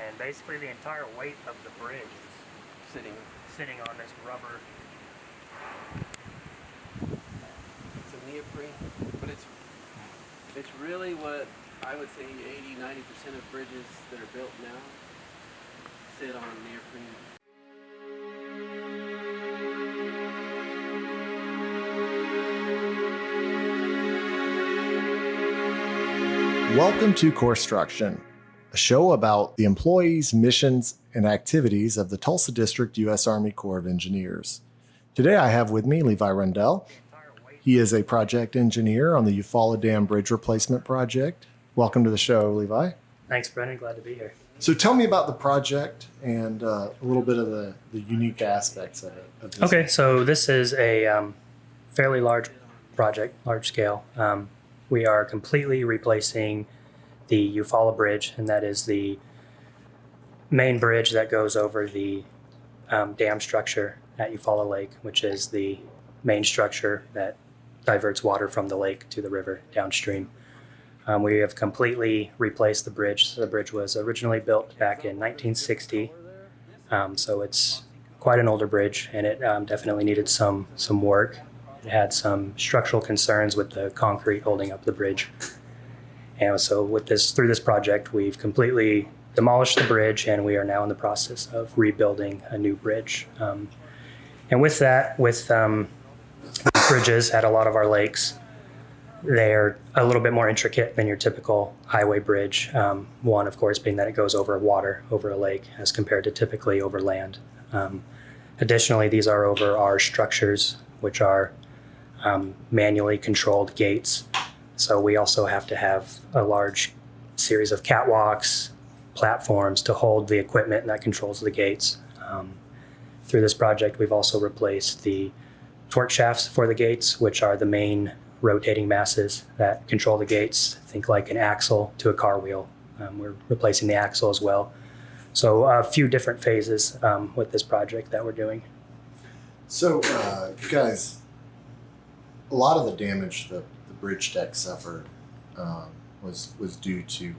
and basically the entire weight of the bridge is sitting on this rubber. It's a neoprene, but it's really what I would say 80-90% of bridges that are built now sit on neoprene. Welcome to Corpstruction, a show about the employees, missions, and activities of the Tulsa District U.S. Army Corps of Engineers. Today I have with me Levi Rundell. He is a project engineer on the Eufaula Dam bridge replacement project. Welcome to the show, Levi. Thanks, Brennan. Glad to be here. So tell me about the project and a little bit of the unique aspects of it. Okay, so this is a fairly large project, large scale. We are completely replacing the Eufaula Bridge, and that is the main bridge that goes over the dam structure at Eufaula Lake, which is the main structure that diverts water from the lake to the river downstream. We have completely replaced the bridge. So the bridge was originally built back in 1960, so it's quite an older bridge, and it definitely needed some work. It had some structural concerns with the concrete holding up the bridge. And so through this project, we've completely demolished the bridge, and we are now in the process of rebuilding a new bridge. And with that, bridges at a lot of our lakes, they're a little bit more intricate than your typical highway bridge. One, of course, being that it goes over water, over a lake, as compared to typically over land. Additionally, these are over our structures, which are manually controlled gates. So we also have to have a large series of catwalks, platforms to hold the equipment that controls the gates. Through this project, we've also replaced the torque shafts for the gates, which are the main rotating masses that control the gates. Think like an axle to a car wheel. We're replacing the axle as well. So a few different phases with this project that we're doing. So you guys, a lot of the damage the bridge deck suffered was due to,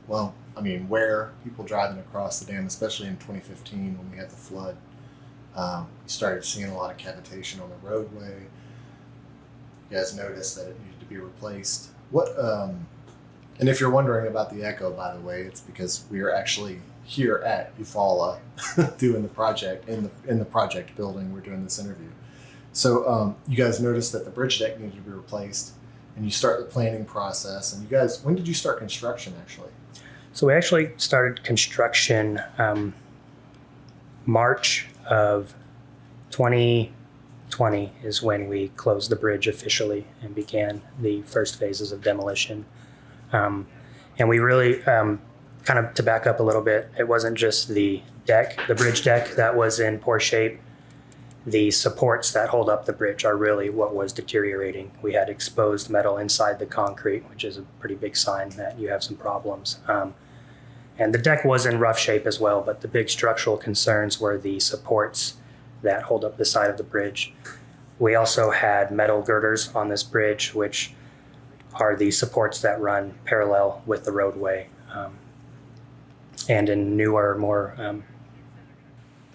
wear, people driving across the dam, especially in 2015 when we had the flood. We started seeing a lot of cavitation on the roadway. You guys noticed that it needed to be replaced. And if you're wondering about the echo, by the way, it's because we are actually here at Eufaula doing the project, in the project building. We're doing this interview. So you guys noticed that the bridge deck needed to be replaced, and you start the planning process. And you guys, when did you start construction actually? So we actually started construction March of 2020 is when we closed the bridge officially and began the first phases of demolition. And we really, kind of to back up a little bit, it wasn't just the bridge deck that was in poor shape. The supports that hold up the bridge are really what was deteriorating. We had exposed metal inside the concrete, which is a pretty big sign that you have some problems. And the deck was in rough shape as well, but the big structural concerns were the supports that hold up the side of the bridge. We also had metal girders on this bridge, which are the supports that run parallel with the roadway. And in newer, more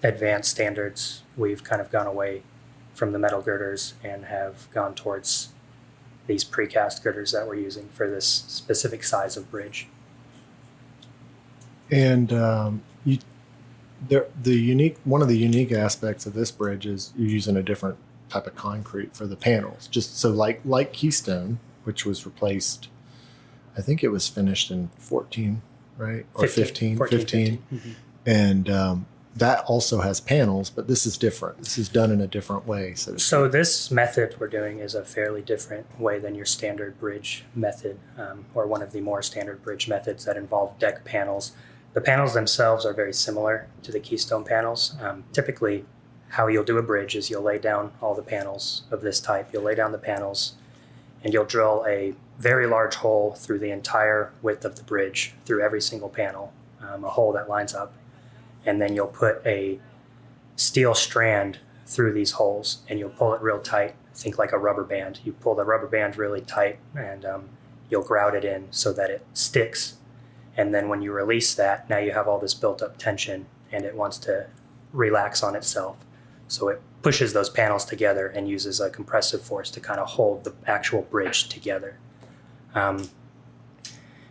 advanced standards, we've kind of gone away from the metal girders and have gone towards these precast girders that we're using for this specific size of bridge. And one of the unique aspects of this bridge is you're using a different type of concrete for the panels. Just so like Keystone, which was replaced, I think it was finished in 14, right? Or 15. Mm-hmm. And that also has panels, but this is different. This is done in a different way. So this method we're doing is a fairly different way than your standard bridge method, or one of the more standard bridge methods that involve deck panels. The panels themselves are very similar to the Keystone panels. Typically, how you'll do a bridge is you'll lay down all the panels of this type. You'll lay down the panels, and you'll drill a very large hole through the entire width of the bridge, through every single panel, a hole that lines up. And then you'll put a steel strand through these holes, and you'll pull it real tight. Think like a rubber band. You pull the rubber band really tight, and you'll grout it in so that it sticks And then when you release that, now you have all this built up tension and it wants to relax on itself. So it pushes those panels together and uses a compressive force to kind of hold the actual bridge together.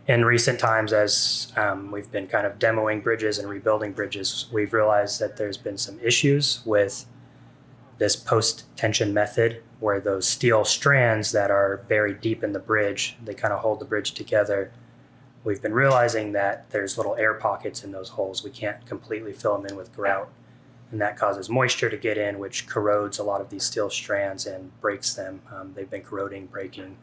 In recent times, as we've been kind of demoing bridges and rebuilding bridges, we've realized that there's been some issues with this post-tension method where those steel strands that are buried deep in the bridge, they kind of hold the bridge together. We've been realizing that there's little air pockets in those holes. We can't completely fill them in with grout, and that causes moisture to get in, which corrodes a lot of these steel strands and breaks them. They've been corroding, breaking,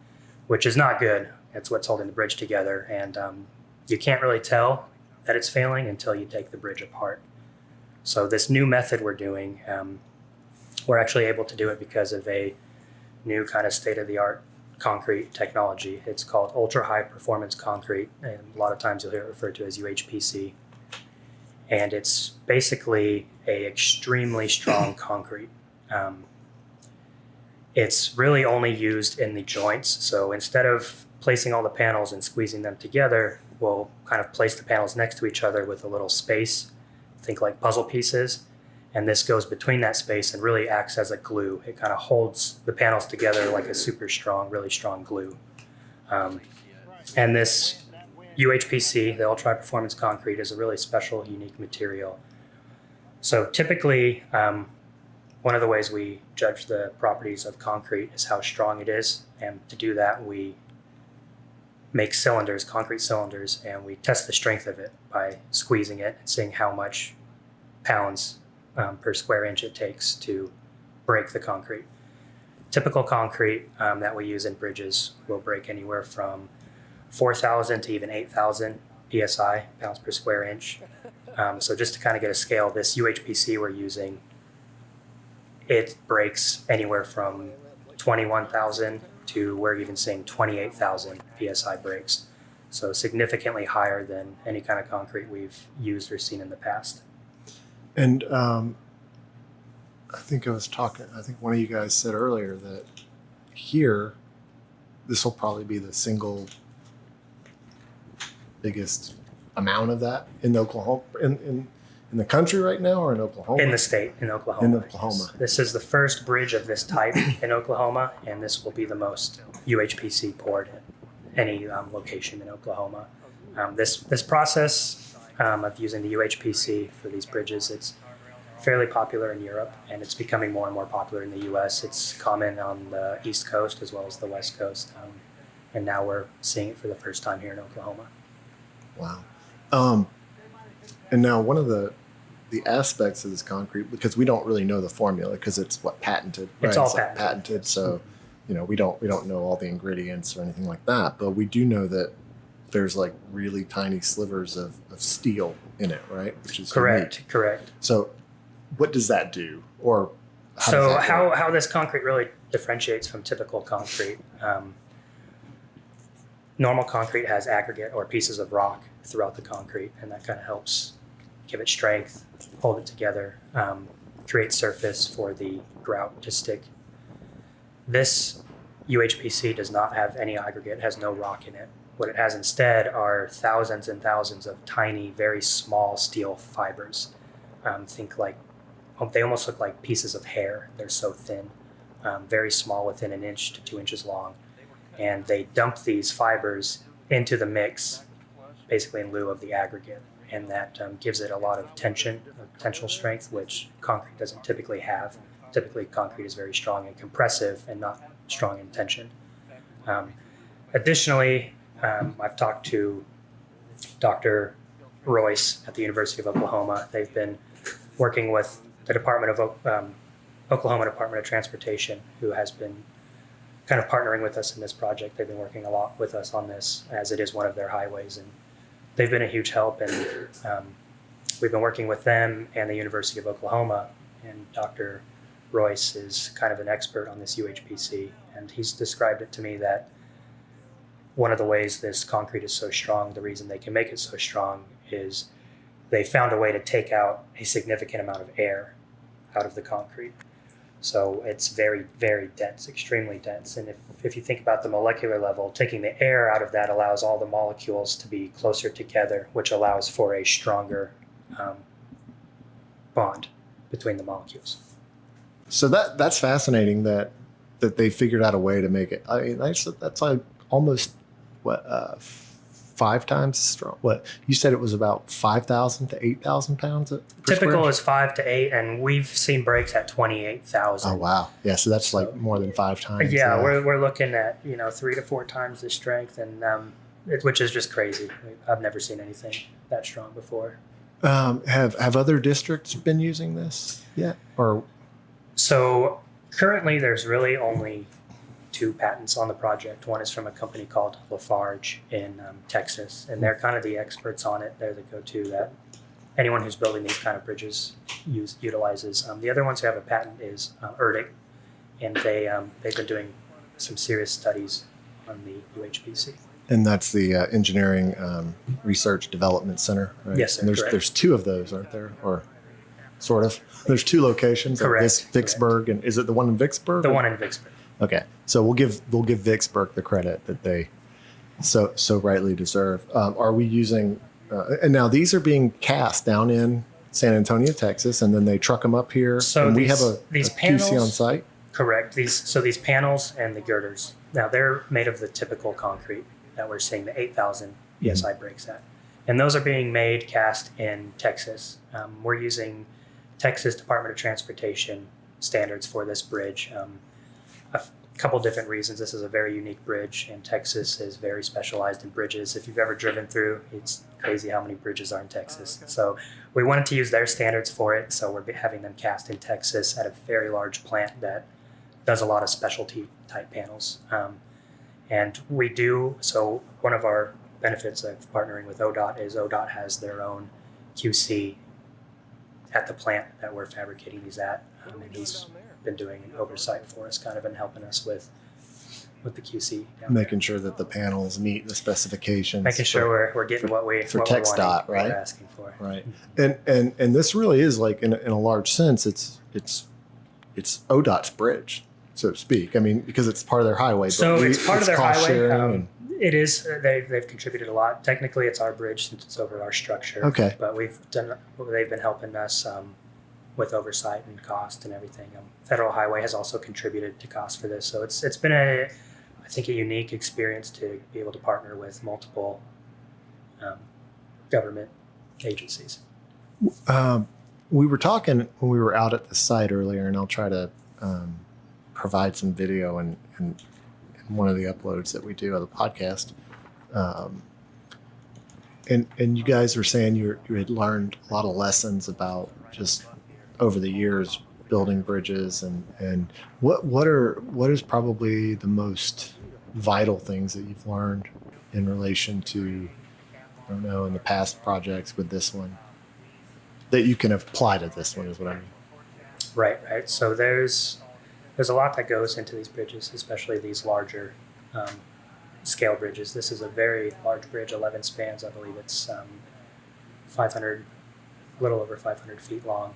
which is not good. It's what's holding the bridge together, and you can't really tell that it's failing until you take the bridge apart. So this new method we're doing, we're actually able to do it because of a new kind of state-of-the-art concrete technology. It's called ultra high performance concrete, and a lot of times you'll hear it referred to as UHPC. And it's basically a extremely strong concrete. It's really only used in the joints. So instead of placing all the panels and squeezing them together, we'll kind of place the panels next to each other with a little space, think like puzzle pieces. And this goes between that space and really acts as a glue. It kind of holds the panels together like a super strong, really strong glue. And this UHPC, the ultra high performance concrete, is a really special, unique material. So typically, one of the ways we judge the properties of concrete is how strong it is. And to do that, we make cylinders, concrete cylinders, and we test the strength of it by squeezing it and seeing how much pounds per square inch it takes to break the concrete. Typical concrete that we use in bridges will break anywhere from 4,000 to even 8,000 psi, pounds per square inch. So just to kind of get a scale, this UHPC we're using, it breaks anywhere from 21,000 to we're even seeing 28,000 psi breaks. So significantly higher than any kind of concrete we've used or seen in the past. And I think one of you guys said earlier that here, this will probably be the single biggest amount of that in Oklahoma, in the country right now, or in Oklahoma? In the state, in Oklahoma. In Oklahoma. This is the first bridge of this type in Oklahoma, and this will be the most UHPC poured at any location in Oklahoma. This process of using the UHPC for these bridges, it's fairly popular in Europe, and it's becoming more and more popular in the U.S. It's common on the East Coast as well as the West Coast, and now we're seeing it for the first time here in Oklahoma. Wow. And now one of the aspects of this concrete, because we don't really know the formula because it's patented. Right? It's all patented. So, we don't know all the ingredients or anything like that, but we do know that there's like really tiny slivers of steel in it, right? Which is correct. So what does that do? Or how this concrete really differentiates from typical concrete. Normal concrete has aggregate or pieces of rock throughout the concrete, and that kind of helps give it strength, hold it together, create surface for the grout to stick. This UHPC does not have any aggregate, it has no rock in it. What it has instead are thousands and thousands of tiny, very small steel fibers. They almost look like pieces of hair. They're so thin, very small, within an inch to 2 inches long. And they dump these fibers into the mix, basically in lieu of the aggregate. And that gives it a lot of tensile strength, which concrete doesn't typically have. Typically, concrete is very strong and compressive and not strong in tension. Additionally, I've talked to Dr. Royce at the University of Oklahoma. They've been working with the Oklahoma Department of Transportation, who has been kind of partnering with us in this project. They've been working a lot with us on this, as it is one of their highways, and they've been a huge help. And we've been working with them and the University of Oklahoma, and Dr. Royce is kind of an expert on this UHPC, and he's described it to me that one of the ways this concrete is so strong, the reason they can make it so strong, is they found a way to take out a significant amount of air out of the concrete. So it's very, very dense, extremely dense. And if you think about the molecular level, taking the air out of that allows all the molecules to be closer together, which allows for a stronger bond between the molecules. So that's fascinating that they figured out a way to make it. I mean, that's like almost what 5 times strong. What you said, it was about 5,000 to 8,000 pounds. Typical is 5 to 8, and we've seen breaks at 28,000. Oh wow, yeah. So that's like more than 5 times. Yeah, we're looking at 3 to 4 times the strength, and which is just crazy. I've never seen anything that strong before. Have other districts been using this yet, or? So currently, there's really only 2 patents on the project. One is from a company called Lafarge in Texas, and they're kind of the experts on it. They're the go-to that anyone who's building these kind of bridges utilizes. The other ones who have a patent is Erdic, and they've been doing some serious studies on the UHPC. And that's the Engineering Research Development Center, right? Yes, sir. And there's 2 of those, aren't there? Or sort of. There's 2 locations. Correct. Vicksburg, and is it the one in Vicksburg? The one in Vicksburg. Okay, so we'll give Vicksburg the credit that they so rightly deserve. Are we using? And now these are being cast down in San Antonio, Texas, and then they truck them up here. So and these, we have a panels, QC on site. Correct. These panels and the girders. Now they're made of the typical concrete that we're seeing the 8,000 psi breaks at, and those are being made cast in Texas. We're using Texas Department of Transportation standards for this bridge. A couple different reasons. This is a very unique bridge, and Texas is very specialized in bridges. If you've ever driven through, it's crazy how many bridges are in Texas. Okay. So we wanted to use their standards for it, so we're having them cast in Texas at a very large plant that does a lot of specialty type panels. And we do, so one of our benefits of partnering with ODOT is ODOT has their own QC at the plant that we're fabricating these at, and he's been doing an oversight for us, kind of, and helping us with the QC. Making sure that the panels meet the specifications. Making sure we're getting what we're TxDOT, right? We're asking for. Right. And this really is like in a large sense, it's ODOT's bridge, so to speak. I mean, because it's part of their highway. So it's part of their highway. It is. They've contributed a lot. Technically, it's our bridge since it's over our structure. Okay. But they've been helping us with oversight and cost and everything. Federal Highway has also contributed to cost for this. So it's been I think a unique experience to be able to partner with multiple government agencies. We were talking when we were out at the site earlier, and I'll try to provide some video in one of the uploads that we do of the podcast. And you guys were saying you had learned a lot of lessons about just over the years building bridges, and what is probably the most vital things that you've learned in relation to, I don't know, in the past projects with this one that you can apply to this one, is what I mean. Right. So there's a lot that goes into these bridges, especially these larger scale bridges. This is a very large bridge, 11 spans. I believe it's 500, a little over 500 feet long.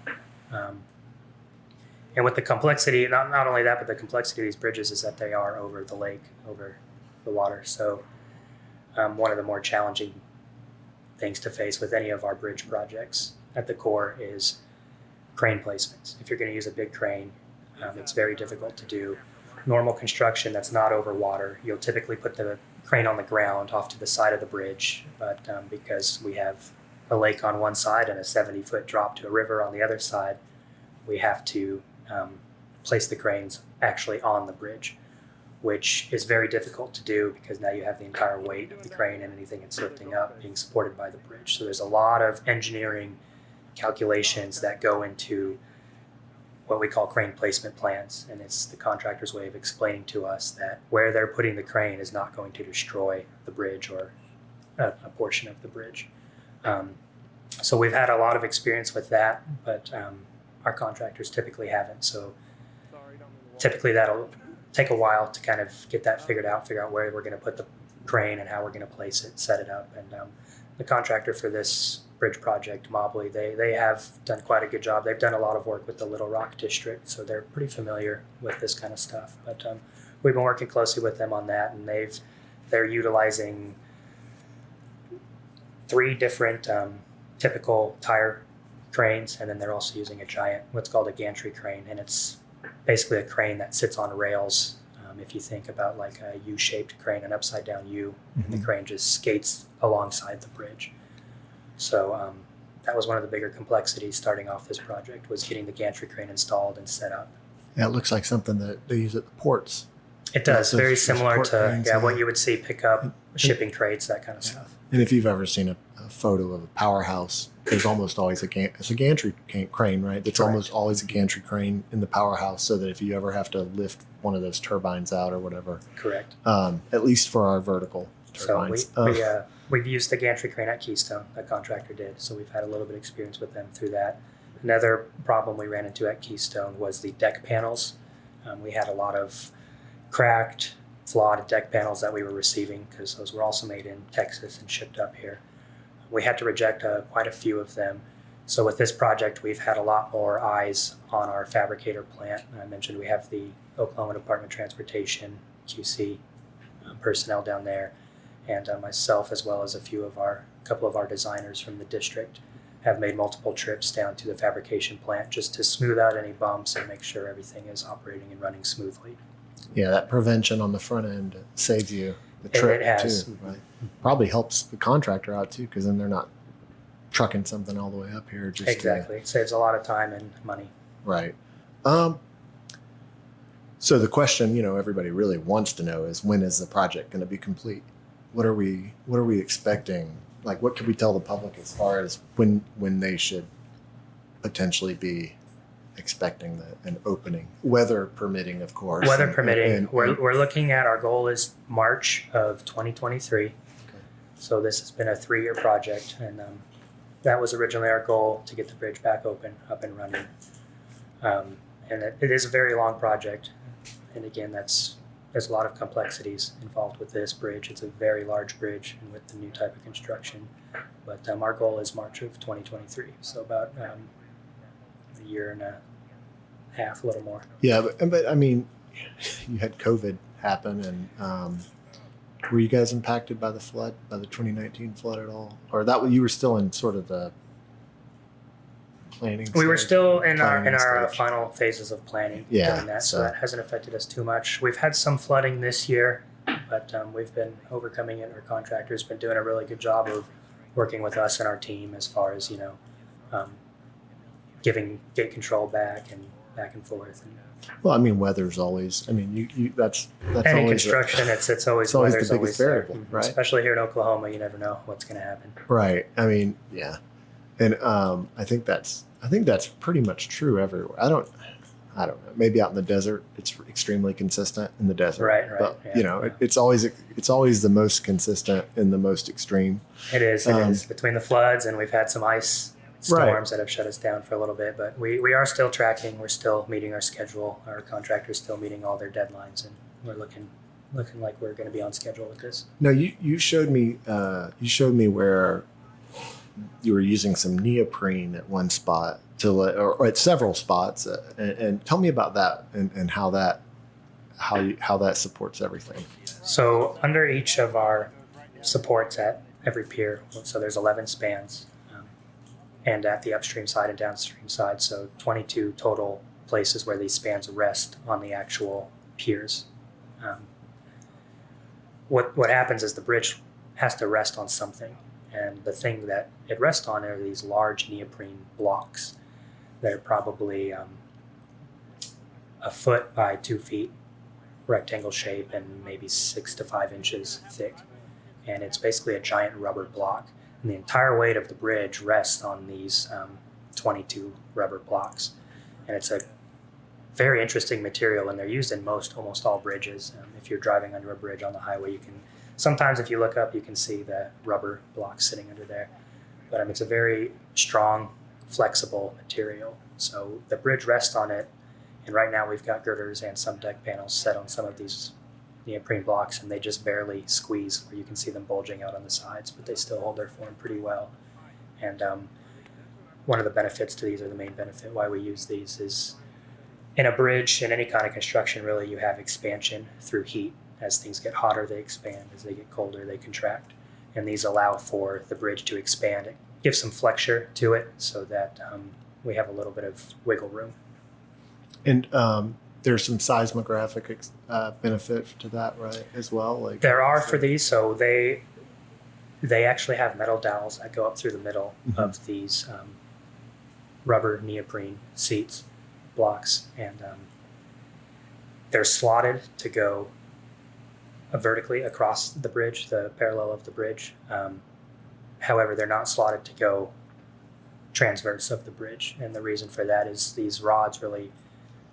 And with the complexity, not only that, but the complexity of these bridges is that they are over the lake, over the water. So one of the more challenging things to face with any of our bridge projects at the core is crane placements. If you're going to use a big crane, it's very difficult to do. Normal construction that's not over water, you'll typically put the crane on the ground off to the side of the bridge, but because we have a lake on one side and a 70-foot drop to a river on the other side, we have to place the cranes actually on the bridge, which is very difficult to do because now you have the entire weight of the crane and anything it's lifting up being supported by the bridge. So there's a lot of engineering calculations that go into what we call crane placement plans, and it's the contractor's way of explaining to us that where they're putting the crane is not going to destroy the bridge or a portion of the bridge. So we've had a lot of experience with that, but our contractors typically haven't. So typically that'll take a while to kind of get that figure out where we're going to put the crane and how we're going to place it, set it up. And the contractor for this bridge project, Mobley, they have done quite a good job. They've done a lot of work with the Little Rock district, so they're pretty familiar with this kind of stuff. But we've been working closely with them on that, and they're utilizing 3 different typical tire cranes, and then they're also using a giant, what's called a gantry crane, and it's basically a crane that sits on rails. If you think about like a U-shaped crane, an upside down U, and the crane just skates alongside the bridge. So that was one of the bigger complexities starting off this project, was getting the gantry crane installed and set up. Yeah, it looks like something that they use at the ports. It does, Those- very those similar port to cranes, what you would see pick up shipping crates, that kind of stuff. And if you've ever seen a photo of a powerhouse, there's almost always it's a gantry crane, right? It's Correct. almost always a gantry crane in the powerhouse, so that if you ever have to lift one of those turbines out or whatever, Correct. at least for our vertical turbines. So we've used the gantry crane at Keystone, that contractor did, so we've had a little bit of experience with them through that. Another problem we ran into at Keystone was the deck panels. We had a lot of cracked, flawed deck panels that we were receiving, because those were also made in Texas and shipped up here. We had to reject quite a few of them. So with this project, we've had a lot more eyes on our fabricator plant. I mentioned we have the Oklahoma Department of Transportation, QC personnel down there, and myself, as well as a couple of our designers from the district, have made multiple trips down to the fabrication plant just to smooth out any bumps and make sure everything is operating and running smoothly. Yeah, that prevention on the front end saves you the It trip has. too. Right? Probably helps the contractor out too, because then they're not trucking something all the way up here. Just Exactly. It saves a lot of time and money. Right. So the question, everybody really wants to know is, when is the project going to be complete? What are we expecting? Like, what can we tell the public as far as when they should potentially be expecting an opening, weather permitting, of course. Weather and- permitting, and- we're looking at, our goal is March of 2023. So this has been a 3-year project, and that was originally our goal, to get the bridge back open, up and running. And it is a very long project. And again, there's a lot of complexities involved with this bridge. It's a very large bridge, and with the new type of construction. But our goal is March of 2023. So about a year and a half, a little more. Yeah, but I mean, you had COVID happen, and were you guys impacted by the 2019 flood at all, or you were still in sort of the planning? We were stage? still in our Planning stage. final phases of planning. Yeah, doing that, so so- that hasn't affected us too much. We've had some flooding this year, but we've been overcoming it. Our contractor's been doing a really good job of working with us and our team as far as giving gate control back and forth. And Well, I mean, weather's always. I mean, that's any always construction, it's always it's always the weather's biggest there. variable, Mhm. right? Especially here in Oklahoma, you never know what's going to happen. right. I mean, yeah, and I think that's pretty much true everywhere. I don't know. Maybe out in the desert, it's extremely consistent in the desert. Right, But yeah. it's always the most consistent and the most extreme. It is. Between the floods, and we've had some ice Right. storms that have shut us down for a little bit, but we are still tracking. We're still meeting our schedule. Our contractor's still meeting all their deadlines, and we're looking like we're going to be on schedule with this. No, you showed me where you were using some neoprene at one spot or at several spots, and tell me about that and how that supports everything. So under each of our supports at every pier, so there's 11 spans, and at the upstream side and downstream side, so 22 total places where these spans rest on the actual piers. What happens is the bridge has to rest on something, and the thing that it rests on are these large neoprene blocks. They're probably a foot by 2 feet, rectangle shape, and maybe 6 to 5 inches thick. And it's basically a giant rubber block. And the entire weight of the bridge rests on these 22 rubber blocks. And it's a very interesting material, and they're used in almost all bridges. If you're driving under a bridge on the highway, sometimes if you look up, you can see the rubber blocks sitting under there. But it's a very strong, flexible material. So the bridge rests on it, and right now we've got girders and some deck panels set on some of these neoprene blocks, and they just barely squeeze where you can see them bulging out on the sides, but they still hold their form pretty well. And one of the benefits to these, or the main benefit why we use these, is in a bridge, in any kind of construction, really, you have expansion through heat. As things get hotter, they expand. As they get colder, they contract. And these allow for the bridge to expand. It gives some flexure to it so that we have a little bit of wiggle room. And there's some seismographic benefit to that, right, as well? Like There are for these, so they actually have metal dowels that go up through the middle of these rubber neoprene seats, blocks, and they're slotted to go vertically across the bridge, the parallel of the bridge. However, they're not slotted to go transverse of the bridge, and the reason for that is these rods really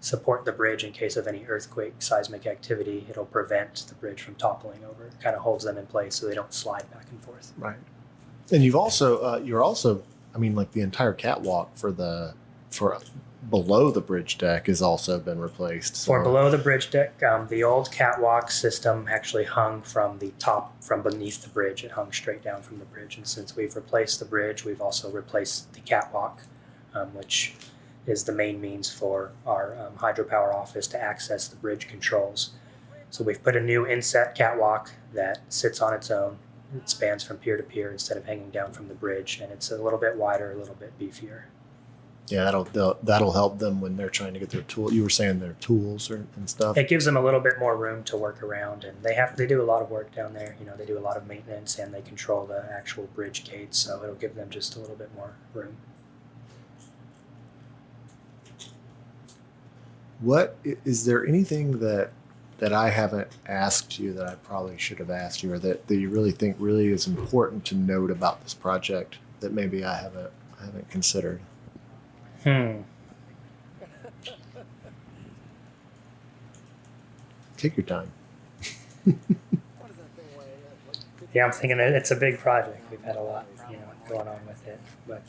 support the bridge in case of any earthquake, seismic activity. It'll prevent the bridge from toppling over. It kind of holds them in place so they don't slide back and forth. Right. And you're also, I mean, like the entire catwalk for below the bridge deck has also been replaced. So. For below the bridge deck, the old catwalk system actually hung from the top, from beneath the bridge. It hung straight down from the bridge. And since we've replaced the bridge, we've also replaced the catwalk, which is the main means for our hydropower office to access the bridge controls. So we've put a new inset catwalk that sits on its own. It spans from pier to pier instead of hanging down from the bridge, and it's a little bit wider, a little bit beefier. Yeah, that'll help them when they're trying to get their tool. You were saying their tools and stuff. It gives them a little bit more room to work around, and they do a lot of work down there. You know, they do a lot of maintenance, and they control the actual bridge gates, so it'll give them just a little bit more room. What is there anything that I haven't asked you that I probably should have asked you, or that you really think really is important to note about this project that maybe I haven't considered? Take your time. Yeah, I'm thinking it's a big project. We've had a lot, going on with it, but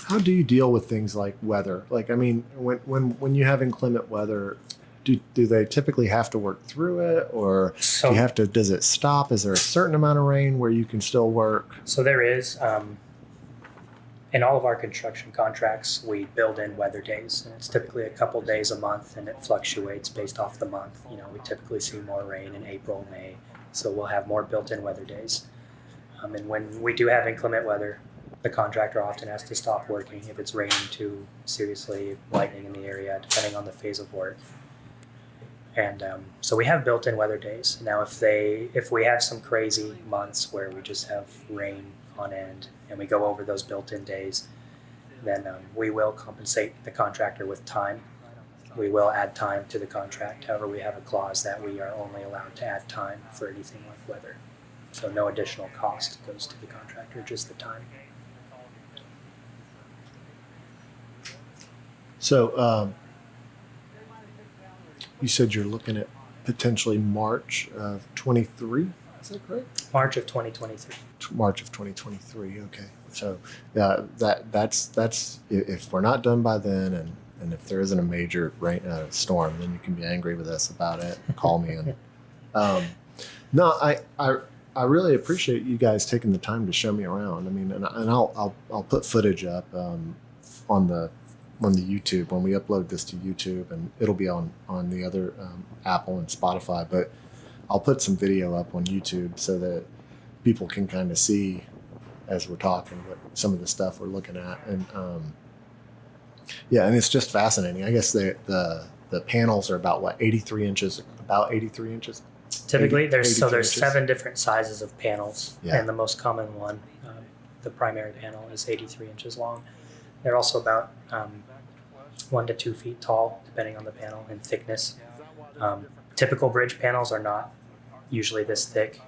how do you deal with things like weather? Like, I mean, when you have inclement weather, do they typically have to work through it, or does it stop? Is there a certain amount of rain where you can still work? So there is, in all of our construction contracts, we build in weather days, and it's typically a couple days a month, and it fluctuates based off the month. We typically see more rain in April, May, so we'll have more built-in weather days. And when we do have inclement weather, the contractor often has to stop working if it's raining too seriously, lightning in the area, depending on the phase of work. And so we have built-in weather days. Now, if we have some crazy months where we just have rain on end and we go over those built-in days, then we will compensate the contractor with time. We will add time to the contract. However, we have a clause that we are only allowed to add time for anything like weather. So no additional cost goes to the contractor, just the time. So you said you're looking at potentially March of 23. Is that correct? March of 2023. March of 2023. Okay. So that's if we're not done by then, and if there isn't a major storm, then you can be angry with us about it. Call me. No, I really appreciate you guys taking the time to show me around. I mean, and I'll put footage up on the YouTube when we upload this to YouTube, and it'll be on the other Apple and Spotify. But I'll put some video up on YouTube so that people can kind of see as we're talking what some of the stuff we're looking at, and and it's just fascinating. I guess the panels are about 83 inches. About 83 inches. Typically, there's inches. 7 different sizes of panels, Yeah. and the most common one, the primary panel, is 83 inches long. They're also about 1 to 2 feet tall, depending on the panel and thickness. Typical bridge panels are not usually this thick.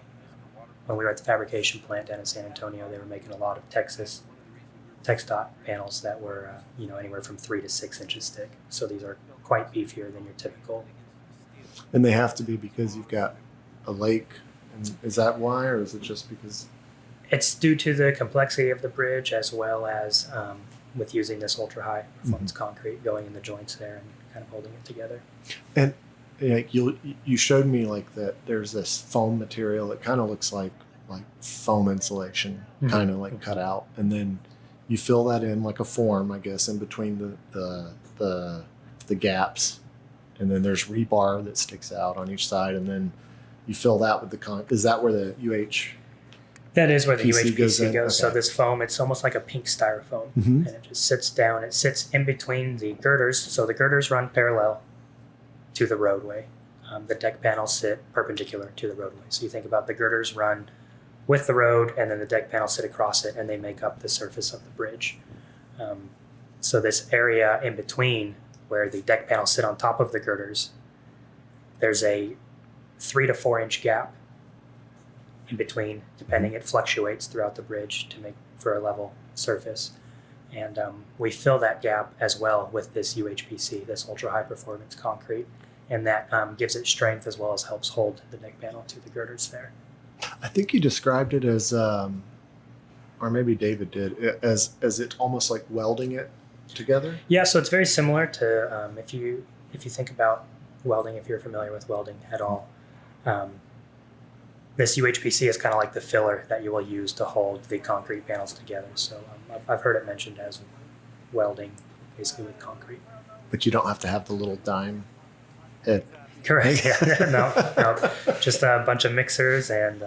When we were at the fabrication plant down in San Antonio, they were making a lot of TxDOT panels that were anywhere from 3 to 6 inches thick. So these are quite beefier than your typical. And they have to be because you've got a lake. And is that why, or is it just because? It's due to the complexity of the bridge, as well as with using this ultra high performance concrete going in the joints there and kind of holding it together. And like you showed me like that there's this foam material. It kind of looks like like foam insulation, kind of like cut out, and then you fill that in like a form, I guess, in between the gaps, and then there's rebar that sticks out on each side, and then you fill that with the Is that where the UH? That is where the PC UHPC goes. in? So Okay. this foam, it's almost like a pink styrofoam, Mhm. and it just sits down. It sits in between the girders. So the girders run parallel to the roadway. The deck panels sit perpendicular to the roadway. So you think about the girders run with the road, and then the deck panels sit across it, and they make up the surface of the bridge. So this area in between, where the deck panels sit on top of the girders, there's a 3 to 4 inch gap in between, depending. It fluctuates throughout the bridge to make for a level surface. And we fill that gap as well with this UHPC, this ultra high performance concrete, and that gives it strength as well as helps hold the deck panel to the girders there. I think you described it as, or maybe David did, as it almost like welding it together. Yeah, so it's very similar to if you think about welding, if you're familiar with welding at all. This UHPC is kind of like the filler that you will use to hold the concrete panels together. So I've heard it mentioned as welding, basically with concrete. But you don't have to have the little dime head. Correct. Yeah. No. Just a bunch of mixers and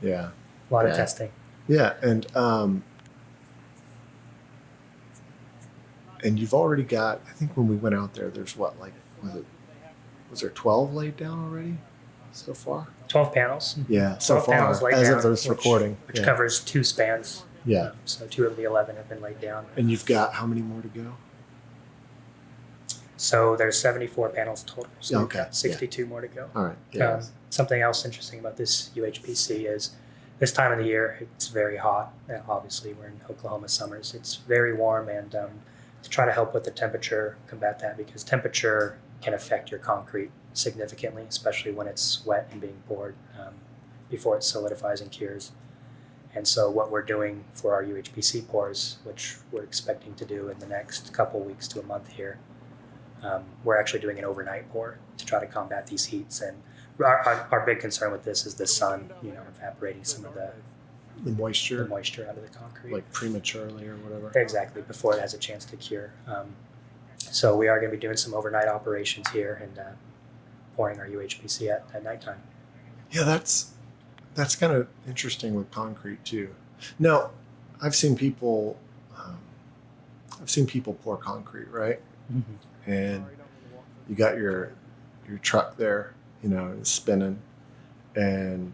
Yeah. a lot of Yeah. testing. Yeah, and you've already got. I think when we went out there, there's what, like, was there 12 laid down already so far? 12 panels. Yeah, so 12 far panels laid as down, of this recording, which yeah. covers 2 spans. Yeah, So 2 of the 11 have been laid down. and you've got how many more to go? So there's 74 panels total. So we've Okay, got 62 more to go. All right. Yeah. Something else interesting about this UHPC is this time of the year, it's very hot. Obviously, we're in Oklahoma summers. It's very warm, and to try to help with the temperature, combat that, because temperature can affect your concrete significantly, especially when it's wet and being poured before it solidifies and cures. And so what we're doing for our UHPC pours, which we're expecting to do in the next couple weeks to a month here, we're actually doing an overnight pour to try to combat these heats. And our big concern with this is the sun, evaporating some of the moisture, moisture out of the concrete. like prematurely or whatever. Exactly, before it has a chance to cure. So we are going to be doing some overnight operations here and pouring our UHPC at nighttime. Yeah, that's kind of interesting with concrete too. Now, I've seen people pour concrete, right? Mm-hmm. And you got your truck there, it's spinning, and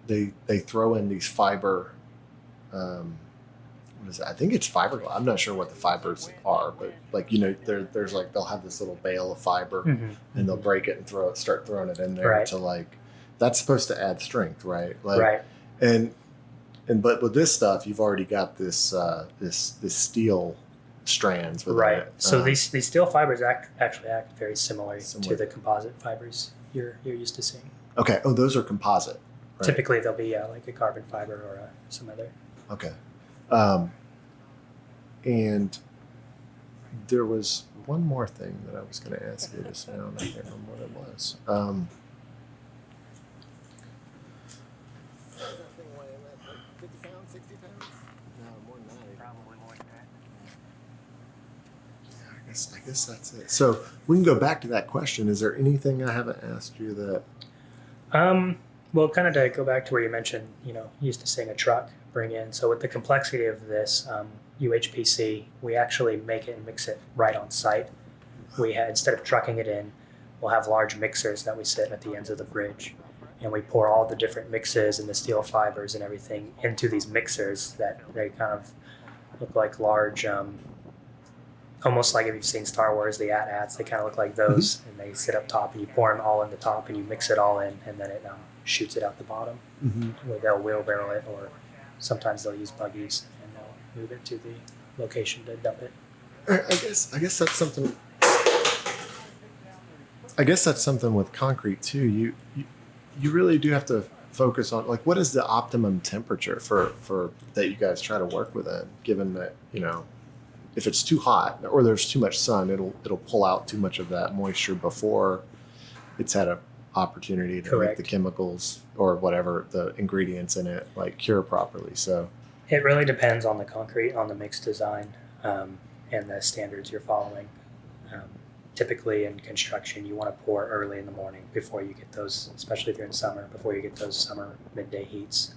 they throw in these fiber. What is it? I think it's fiberglass. I'm not sure what the fibers are, but there's like they'll have this little bale of fiber, Mm-hmm. and they'll break it and start throwing it in there Right. to like. That's supposed to add strength, right? Right. But with this stuff, you've already got this steel strands with Right. it. So these steel fibers actually act very similar to the composite fibers you're used to seeing. Okay. Oh, those are composite. Right. Typically, they'll be like a carbon fiber or some other. Okay. And there was one more thing that I was going to ask you just now, and I can't remember what it was. I guess that's it. So we can go back to that question. Is there anything I haven't asked you that? Well, kind of to go back to where you mentioned, used to seeing a truck bring in. So with the complexity of this UHPC, we actually make it and mix it right on site. Instead of trucking it in, we'll have large mixers that we sit at the ends of the bridge, and we pour all the different mixes and the steel fibers and everything into these mixers that they kind of look like large, almost like if you've seen Star Wars, the AT-ATs, they kind of look like those, and they sit up top, and you pour them all in the top, and you mix it all in, and then it shoots it out the bottom. Where they'll wheelbarrow it, or sometimes they'll use buggies and they'll move it to the location to dump it. I guess that's something. I guess that's something with concrete too. You really do have to focus on, like, what is the optimum temperature for that you guys try to work within, given that if it's too hot or there's too much sun, it'll pull out too much of that moisture before it's had a opportunity to Correct. make the chemicals or whatever the ingredients in it like cure properly. So It really depends on the concrete, on the mix design, and the standards you're following. Typically in construction, you want to pour early in the morning before you get those, especially if you're in summer, before you get those summer midday heats.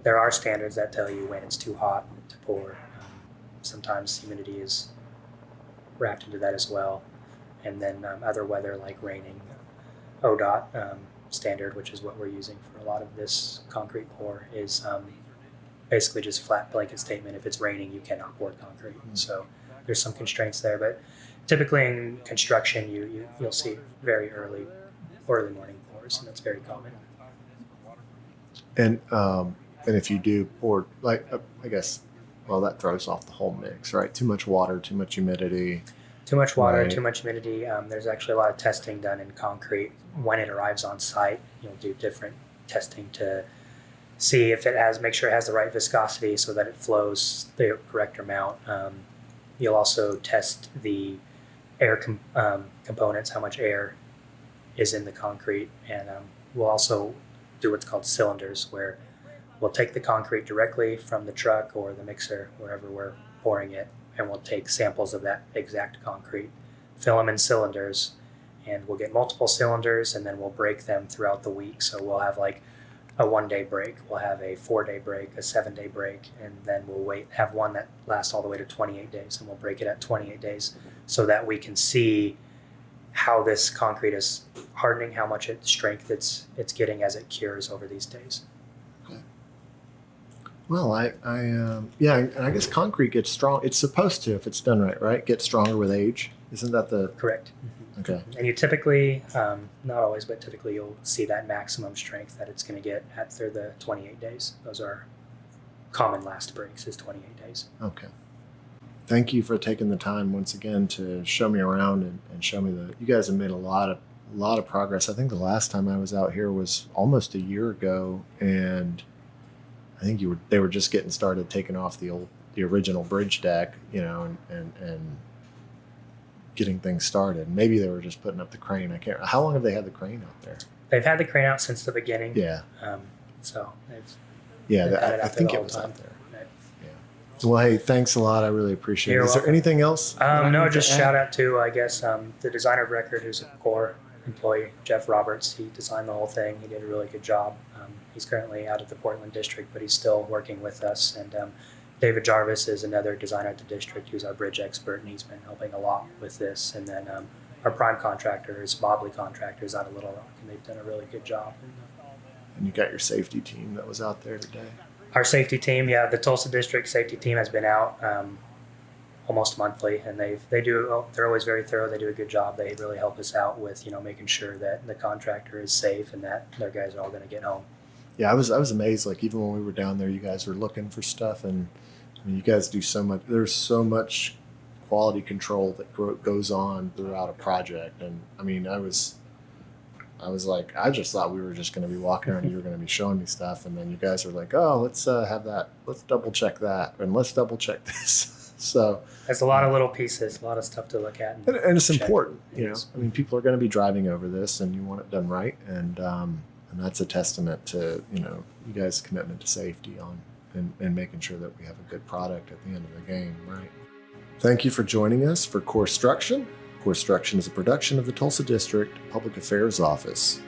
There are standards that tell you when it's too hot to pour. Sometimes humidity is wrapped into that as well. And then other weather like raining, ODOT standard, which is what we're using for a lot of this concrete pour, is basically just flat blanket statement. If it's raining, you cannot pour concrete. So there's some constraints there, but typically in construction, you'll see very early morning pours, and that's very common. and if you do pour, like I guess, well, that throws off the whole mix, right? Too much water, too much humidity. Too much water, Right. too much humidity. There's actually a lot of testing done in concrete when it arrives on site. You'll do different testing to see if make sure it has the right viscosity so that it flows the correct amount. You'll also test the air components, how much air is in the concrete, and we'll also do what's called cylinders, where we'll take the concrete directly from the truck or the mixer, wherever we're pouring it, and we'll take samples of that exact concrete, fill them in cylinders, and we'll get multiple cylinders, and then we'll break them throughout the week. So we'll have like a 1-day break, we'll have a 4-day break, a 7-day break, and then we'll have one that lasts all the way to 28 days, and we'll break it at 28 days so that we can see how this concrete is hardening, how much strength it's getting as it cures over these days. Well, yeah, and I guess concrete gets strong. It's supposed to, if it's done right, get stronger with age. Isn't that the Correct. okay? And you typically, not always, but typically you'll see that maximum strength that it's going to get after the 28 days. Those are common last breaks, is 28 days. Okay. Thank you for taking the time once again to show me around and show me you guys have made a lot of progress. I think the last time I was out here was almost a year ago, and I think they were just getting started taking off the original bridge deck, and getting things started. Maybe they were just putting up the crane. I can't. How long have they had the crane out there? They've had the crane out since the beginning. Yeah. So they've Yeah, had it I out think there it the was whole out time. there. Right. Yeah. Well, hey, thanks a lot. I really appreciate it. You're Is there welcome. anything else? No, just shout out to, I guess, the designer of record, who's a core employee, Jeff Roberts. He designed the whole thing. He did a really good job. He's currently out of the Portland district, but he's still working with us. And David Jarvis is another designer at the district who's our bridge expert, and he's been helping a lot with this. And then our prime contractor is Bobley Contractors out of Little Rock, and they've done a really good job. And you got your safety team that was out there today. Our safety team, the Tulsa District safety team has been out almost monthly, and they're always very thorough. They do a good job. They really help us out with making sure that the contractor is safe and that their guys are all going to get home. Yeah, I was amazed. Like, even when we were down there, you guys were looking for stuff, and I mean, you guys do so much. There's so much quality control that goes on throughout a project, and I mean, I was like, I just thought we were just going to be walking around and you were going to be showing me stuff, and then you guys are like, oh, let's have that, let's double check that, and let's double check this. So There's a lot of little pieces, a lot of stuff to look at. and it's check. important, It is. I mean, people are going to be driving over this, and you want it done right, and that's a testament to you guys' commitment to safety and making sure that we have a good product at the end of the game, right? Thank you for joining us for Corpstruction. Corpstruction is a production of the Tulsa District Public Affairs Office.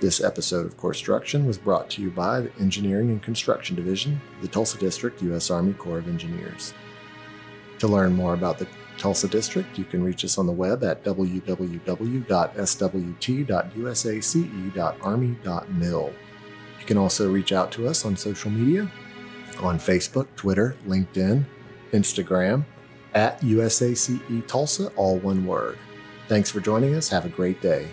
This episode of Corpstruction was brought to you by the Engineering and Construction Division of the Tulsa District U.S. Army Corps of Engineers. To learn more about the Tulsa District, you can reach us on the web at www.swt.usace.army.mil. You can also reach out to us on social media on Facebook, Twitter, LinkedIn, Instagram, at USACE Tulsa, all one word. Thanks for joining us. Have a great day.